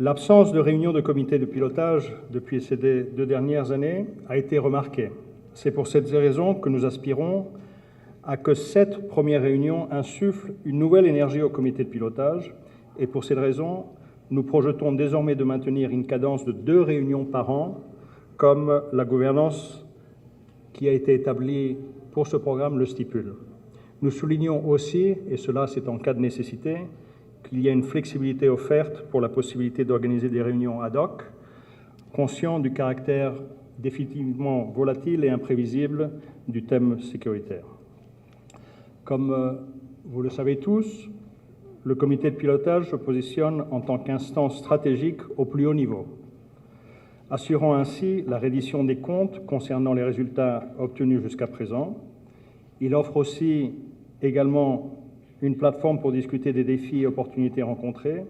L'absence de réunion de comité de pilotage depuis ces 2 dernières années a été remarquée. C'est pour cette raison que nous aspirons à que cette première réunion insuffle une nouvelle énergie au comité de pilotage. Et pour cette raison, nous projetons désormais de maintenir une cadence de 2 réunions par an, comme la gouvernance qui a été établie pour ce programme le stipule. Nous soulignons aussi, et cela c'est en cas de nécessité, qu'il y a une flexibilité offerte pour la possibilité d'organiser des réunions ad hoc, conscient du caractère définitivement volatile et imprévisible du thème sécuritaire. Comme vous le savez tous, le comité de pilotage se positionne en tant qu'instance stratégique au plus haut niveau, assurant ainsi la reddition des comptes concernant les résultats obtenus jusqu'à présent. Il offre aussi également une plateforme pour discuter des défis et opportunités rencontrés.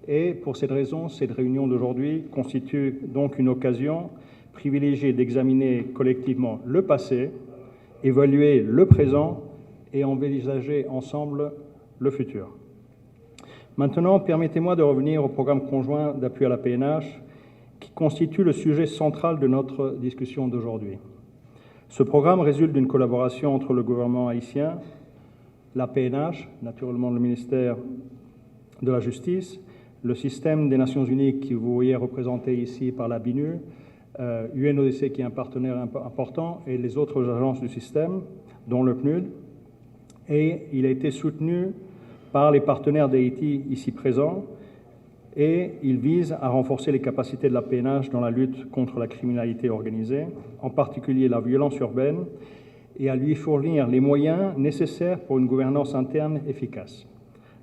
Et pour cette raison, cette réunion d'aujourd'hui constitue donc une occasion privilégiée d'examiner collectivement le passé, évaluer le présent et envisager ensemble le futur. Maintenant, permettez-moi de revenir au programme conjoint d'appui à la PNH qui constitue le sujet central de notre discussion d'aujourd'hui. Ce programme résulte d'une collaboration entre le gouvernement haïtien, la PNH, naturellement le ministère de la Justice, le système des Nations Unies qui vous voyez représenté ici par la BINU, UNODC qui est un partenaire important et les autres agences du système, dont le PNUD. Et il a été soutenu par les partenaires d'Haïti ici présents et il vise à renforcer les capacités de la PNH dans la lutte contre la criminalité organisée, en particulier la violence urbaine, et à lui fournir les moyens nécessaires pour une gouvernance interne efficace.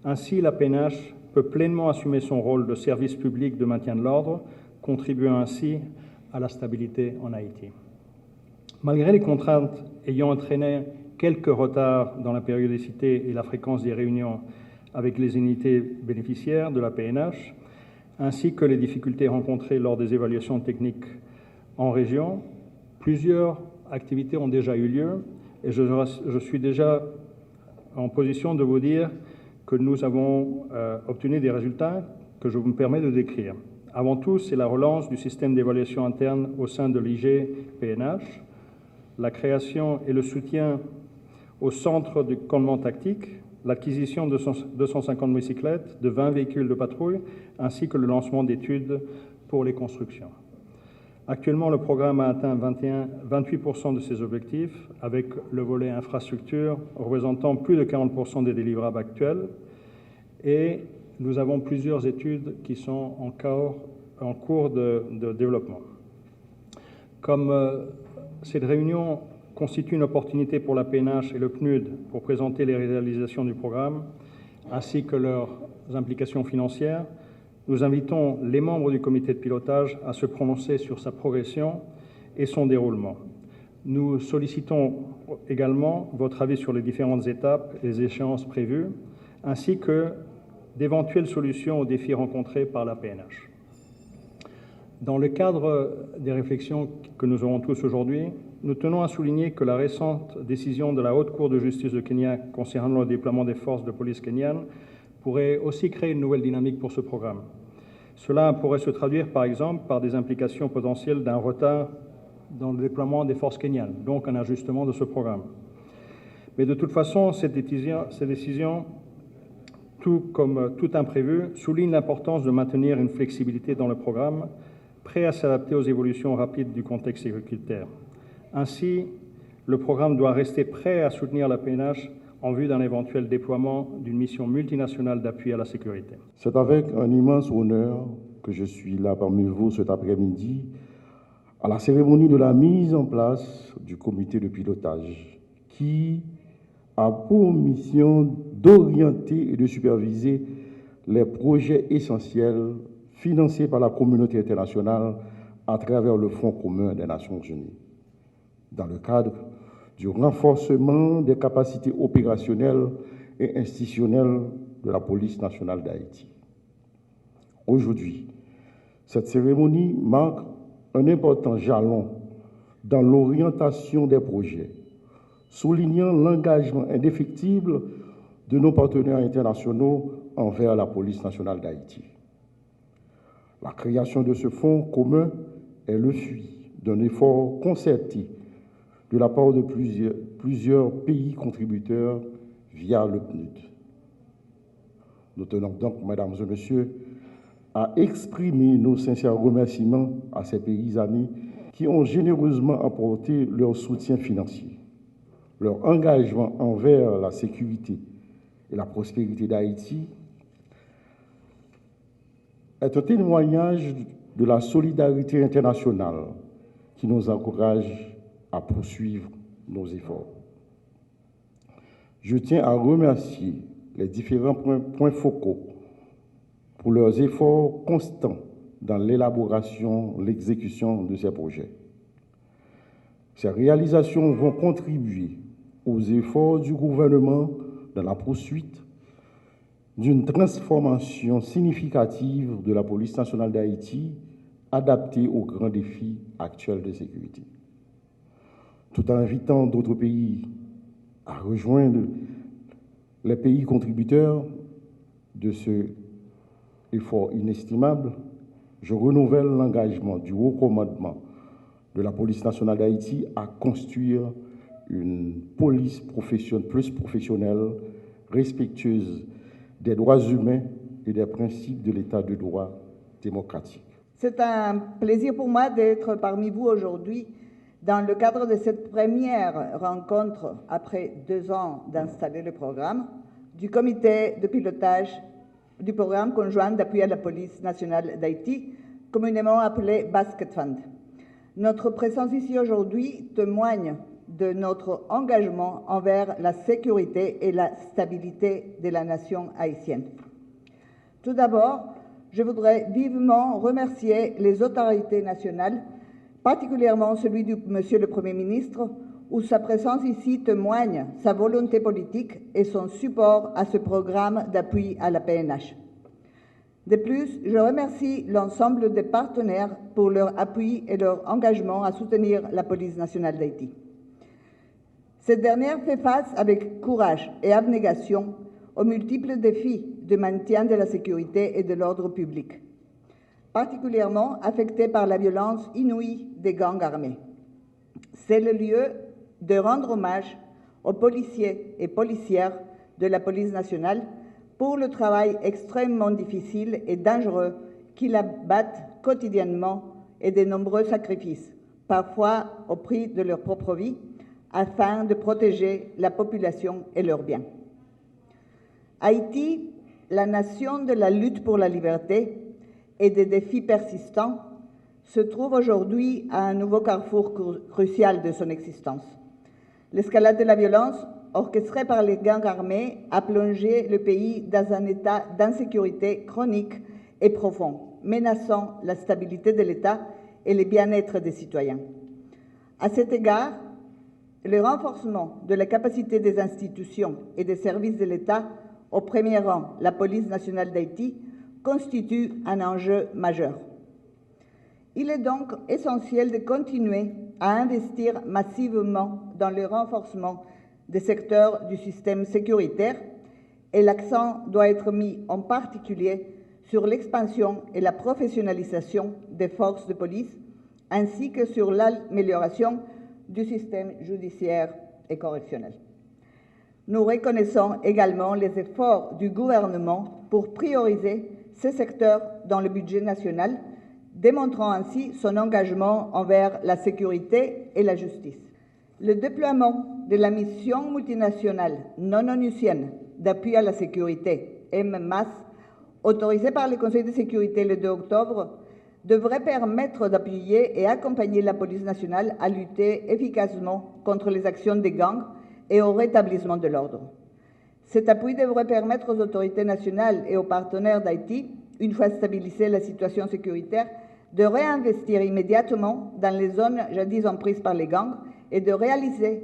Ainsi, la PNH peut pleinement assumer son rôle de service public de maintien de l'ordre, contribuant ainsi à la stabilité en Haïti. Malgré les contraintes ayant entraîné quelques retards dans la périodicité et la fréquence des réunions avec les unités bénéficiaires de la PNH, ainsi que les difficultés rencontrées lors des évaluations techniques en région, plusieurs activités ont déjà eu lieu et je suis déjà en position de vous dire que nous avons obtenu des résultats que je me permets de décrire. Avant tout, c'est la relance du système d'évaluation interne au sein de l'IG-PNH, la création et le soutien au centre du commandement tactique, l'acquisition de 250 motocyclettes, de 20 véhicules de patrouille, ainsi que le lancement d'études pour les constructions. Actuellement, le programme a atteint 28% de ses objectifs, avec le volet infrastructure représentant plus de 40% des délivrables actuels. Et nous avons plusieurs études qui sont en cours de développement. Comme cette réunion constitue une opportunité pour la PNH et le PNUD pour présenter les réalisations du programme, ainsi que leurs implications financières, nous invitons les membres du comité de pilotage à se prononcer sur sa progression et son déroulement. Nous sollicitons également votre avis sur les différentes étapes et les échéances prévues, ainsi que d'éventuelles solutions aux défis rencontrés par la PNH. Dans le cadre des réflexions que nous aurons tous aujourd'hui, nous tenons à souligner que la récente décision de la Haute Cour de justice de Kenya concernant le déploiement des forces de police kenyanes pourrait aussi créer une nouvelle dynamique pour ce programme. Cela pourrait se traduire, par exemple, par des implications potentielles d'un retard dans le déploiement des forces kenyanes, donc un ajustement de ce programme. Mais de toute façon, cette décision, tout comme tout imprévu, souligne l'importance de maintenir une flexibilité dans le programme, prêt à s'adapter aux évolutions rapides du contexte sécuritaire. Ainsi, le programme doit rester prêt à soutenir la PNH en vue d'un éventuel déploiement d'une mission multinationale d'appui à la sécurité. C'est avec un immense honneur que je suis là parmi vous cet après-midi à la cérémonie de la mise en place du comité de pilotage qui a pour mission d'orienter et de superviser les projets essentiels financés par la communauté internationale à travers le Fonds commun des Nations Unies, dans le cadre du renforcement des capacités opérationnelles et institutionnelles de la police nationale d'Haïti. Aujourd'hui, cette cérémonie marque un important jalon dans l'orientation des projets, soulignant l'engagement indéfectible de nos partenaires internationaux envers la police nationale d'Haïti. La création de ce fonds commun est le fruit d'un effort concerté de la part de plusieurs pays contributeurs via le PNUD. Nous tenons donc, mesdames et messieurs, à exprimer nos sincères remerciements à ces pays amis qui ont généreusement apporté leur soutien financier. Leur engagement envers la sécurité et la prospérité d'Haïti est un témoignage de la solidarité internationale qui nous encourage à poursuivre nos efforts. Je tiens à remercier les différents points focaux pour leurs efforts constants dans l'élaboration, l'exécution de ces projets. Ces réalisations vont contribuer aux efforts du gouvernement dans la poursuite d'une transformation significative de la police nationale d'Haïti adaptée aux grands défis actuels de sécurité. Tout en invitant d'autres pays à rejoindre les pays contributeurs de ce effort inestimable, je renouvelle l'engagement du haut commandement de la police nationale d'Haïti à construire une police plus professionnelle, respectueuse des droits humains et des principes de l'état de droit démocratique. C'est un plaisir pour moi d'être parmi vous aujourd'hui dans le cadre de cette première rencontre, après 2 ans d'installer le programme, du comité de pilotage du programme conjoint d'appui à la police nationale d'Haïti, communément appelé Basket Fund. Notre présence ici aujourd'hui témoigne de notre engagement envers la sécurité et la stabilité de la nation haïtienne. Tout d'abord, je voudrais vivement remercier les autorités nationales, particulièrement celui du Monsieur le Premier ministre, où sa présence ici témoigne sa volonté politique et son support à ce programme d'appui à la PNH. De plus, je remercie l'ensemble des partenaires pour leur appui et leur engagement à soutenir la police nationale d'Haïti. Cette dernière fait face avec courage et abnégation aux multiples défis de maintien de la sécurité et de l'ordre public, particulièrement affectés par la violence inouïe des gangs armés. C'est le lieu de rendre hommage aux policiers et policières de la police nationale pour le travail extrêmement difficile et dangereux qu'ils abattent quotidiennement et de nombreux sacrifices, parfois au prix de leur propre vie, afin de protéger la population et leurs biens. Haïti, la nation de la lutte pour la liberté et des défis persistants, se trouve aujourd'hui à un nouveau carrefour crucial de son existence. L'escalade de la violence, orchestrée par les gangs armés, a plongé le pays dans un état d'insécurité chronique et profond, menaçant la stabilité de l'État et le bien-être des citoyens. À cet égard, le renforcement de la capacité des institutions et des services de l'État, au premier rang la police nationale d'Haïti, constitue un enjeu majeur. Il est donc essentiel de continuer à investir massivement dans le renforcement des secteurs du système sécuritaire et l'accent doit être mis en particulier sur l'expansion et la professionnalisation des forces de police ainsi que sur l'amélioration du système judiciaire et correctionnel. Nous reconnaissons également les efforts du gouvernement pour prioriser ces secteurs dans le budget national, démontrant ainsi son engagement envers la sécurité et la justice. Le déploiement de la mission multinationale non onusienne d'appui à la sécurité, MMAS, autorisée par le Conseil de sécurité le 2 octobre, devrait permettre d'appuyer et accompagner la police nationale à lutter efficacement contre les actions des gangs et au rétablissement de l'ordre. Cet appui devrait permettre aux autorités nationales et aux partenaires d'Haïti, une fois stabilisée la situation sécuritaire, de réinvestir immédiatement dans les zones jadis emprises par les gangs et de réaliser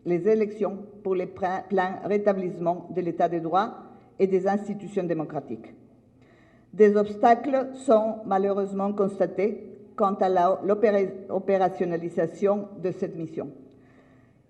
les élections pour les pleins rétablissements de l'état de droit et des institutions démocratiques. Des obstacles sont malheureusement constatés quant à l'opérationnalisation de cette mission.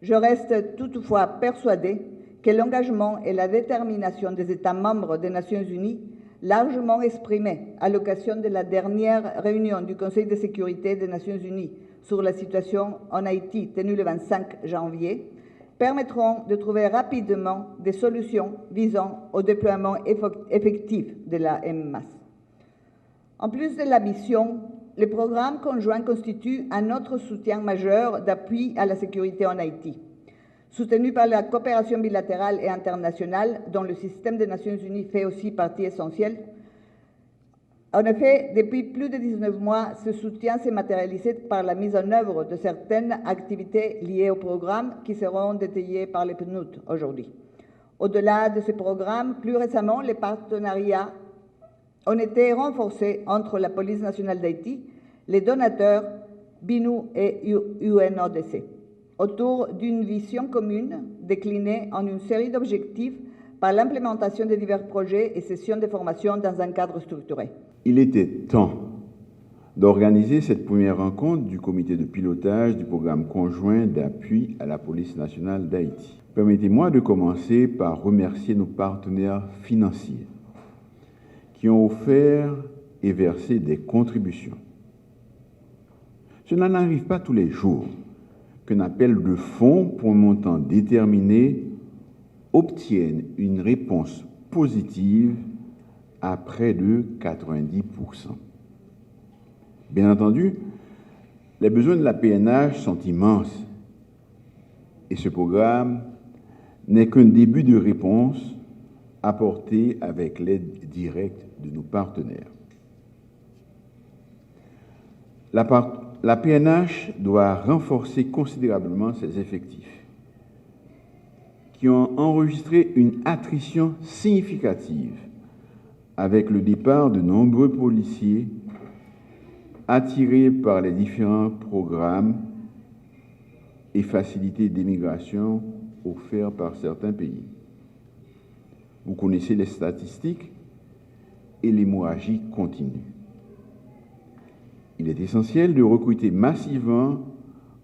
Je reste toutefois persuadée que l'engagement et la détermination des États membres des Nations Unies largement exprimé à l'occasion de la dernière réunion du Conseil de sécurité des Nations Unies sur la situation en Haïti, tenue le 25 janvier, permettront de trouver rapidement des solutions visant au déploiement effectif de la MMAS. En plus de la mission, le programme conjoint constitue un autre soutien majeur d'appui à la sécurité en Haïti. Soutenu par la coopération bilatérale et internationale, dont le système des Nations Unies fait aussi partie essentielle. En effet, depuis plus de 19 mois, ce soutien s'est matérialisé par la mise en œuvre de certaines activités liées au programme qui seront détaillées par le PNUD aujourd'hui. Au-delà de ce programme, plus récemment, les partenariats ont été renforcés entre la Police nationale d'Haïti, les donateurs, BINU et UNODC, autour d'une vision commune déclinée en une série d'objectifs par l'implémentation de divers projets et sessions de formation dans un cadre structuré. Il était temps d'organiser cette première rencontre du comité de pilotage du programme conjoint d'appui à la police nationale d'Haïti. Permettez-moi de commencer par remercier nos partenaires financiers qui ont offert et versé des contributions. Cela n'arrive pas tous les jours qu'un appel de fonds pour un montant déterminé obtienne une réponse positive à près de 90%. Bien entendu, les besoins de la PNH sont immenses et ce programme n'est qu'un début de réponse apportée avec l'aide directe de nos partenaires. La PNH doit renforcer considérablement ses effectifs, qui ont enregistré une attrition significative avec le départ de nombreux policiers attirés par les différents programmes et facilités d'immigration offerts par certains pays. Vous connaissez les statistiques et l'hémorragie continue. Il est essentiel de recruter massivement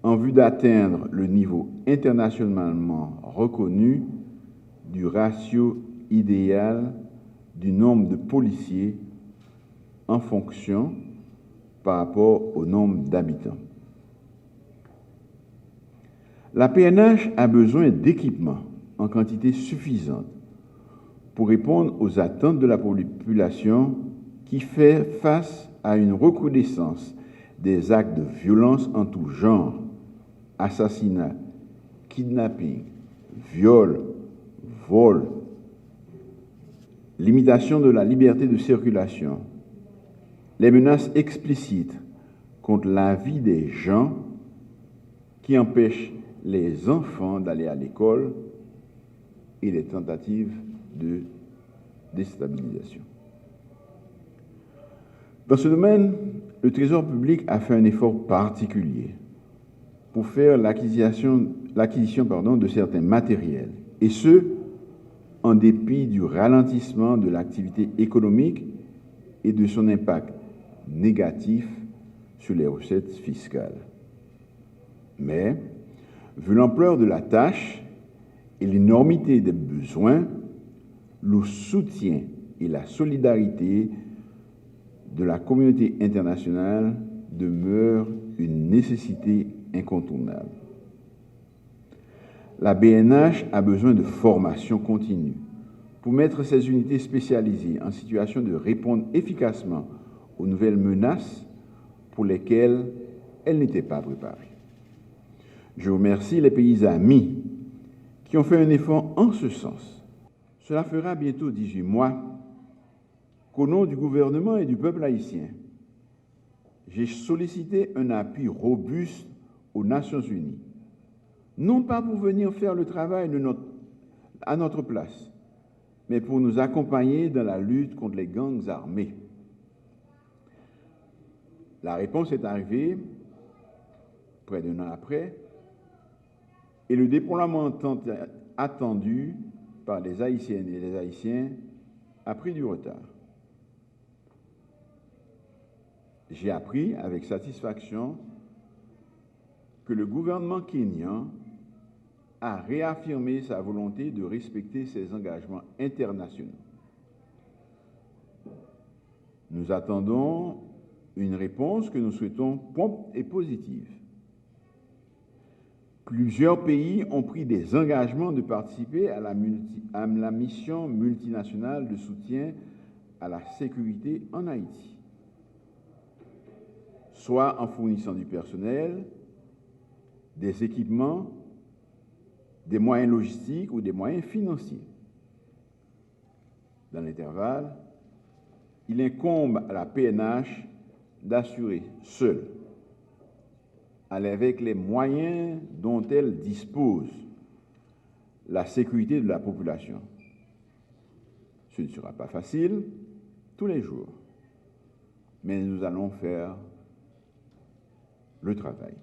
en vue d'atteindre le niveau internationalement reconnu du ratio idéal du nombre de policiers en fonction par rapport au nombre d'habitants. La PNH a besoin d'équipements en quantité suffisante pour répondre aux attentes de la population qui fait face à une recrudescence des actes de violence en tout genre, assassinats, kidnapping, viols, vols, limitation de la liberté de circulation, les menaces explicites contre la vie des gens qui empêchent les enfants d'aller à l'école et les tentatives de déstabilisation. Dans ce domaine, le Trésor public a fait un effort particulier pour faire l'acquisition de certains matériels, et ce, en dépit du ralentissement de l'activité économique et de son impact négatif sur les recettes fiscales. Mais, vu l'ampleur de la tâche et l'énormité des besoins, le soutien et la solidarité de la communauté internationale demeurent une nécessité incontournable. La BNH a besoin de formation continue pour mettre ces unités spécialisées en situation de répondre efficacement aux nouvelles menaces pour lesquelles elles n'étaient pas préparées. Je remercie les pays amis qui ont fait un effort en ce sens. Cela fera bientôt 18 mois qu'au nom du gouvernement et du peuple haïtien, j'ai sollicité un appui robuste aux Nations Unies, non pas pour venir faire le travail à notre place, mais pour nous accompagner dans la lutte contre les gangs armés. La réponse est arrivée près d'un an après, et le déploiement tant attendu par les Haïtiennes et les Haïtiens a pris du retard. J'ai appris avec satisfaction que le gouvernement kényan a réaffirmé sa volonté de respecter ses engagements internationaux. Nous attendons une réponse que nous souhaitons prompte et positive. Plusieurs pays ont pris des engagements de participer à la mission multinationale de soutien à la sécurité en Haïti, soit en fournissant du personnel, des équipements, des moyens logistiques ou des moyens financiers. Dans l'intervalle, il incombe à la PNH d'assurer seule, avec les moyens dont elle dispose, la sécurité de la population. Ce ne sera pas facile tous les jours, mais nous allons faire le travail.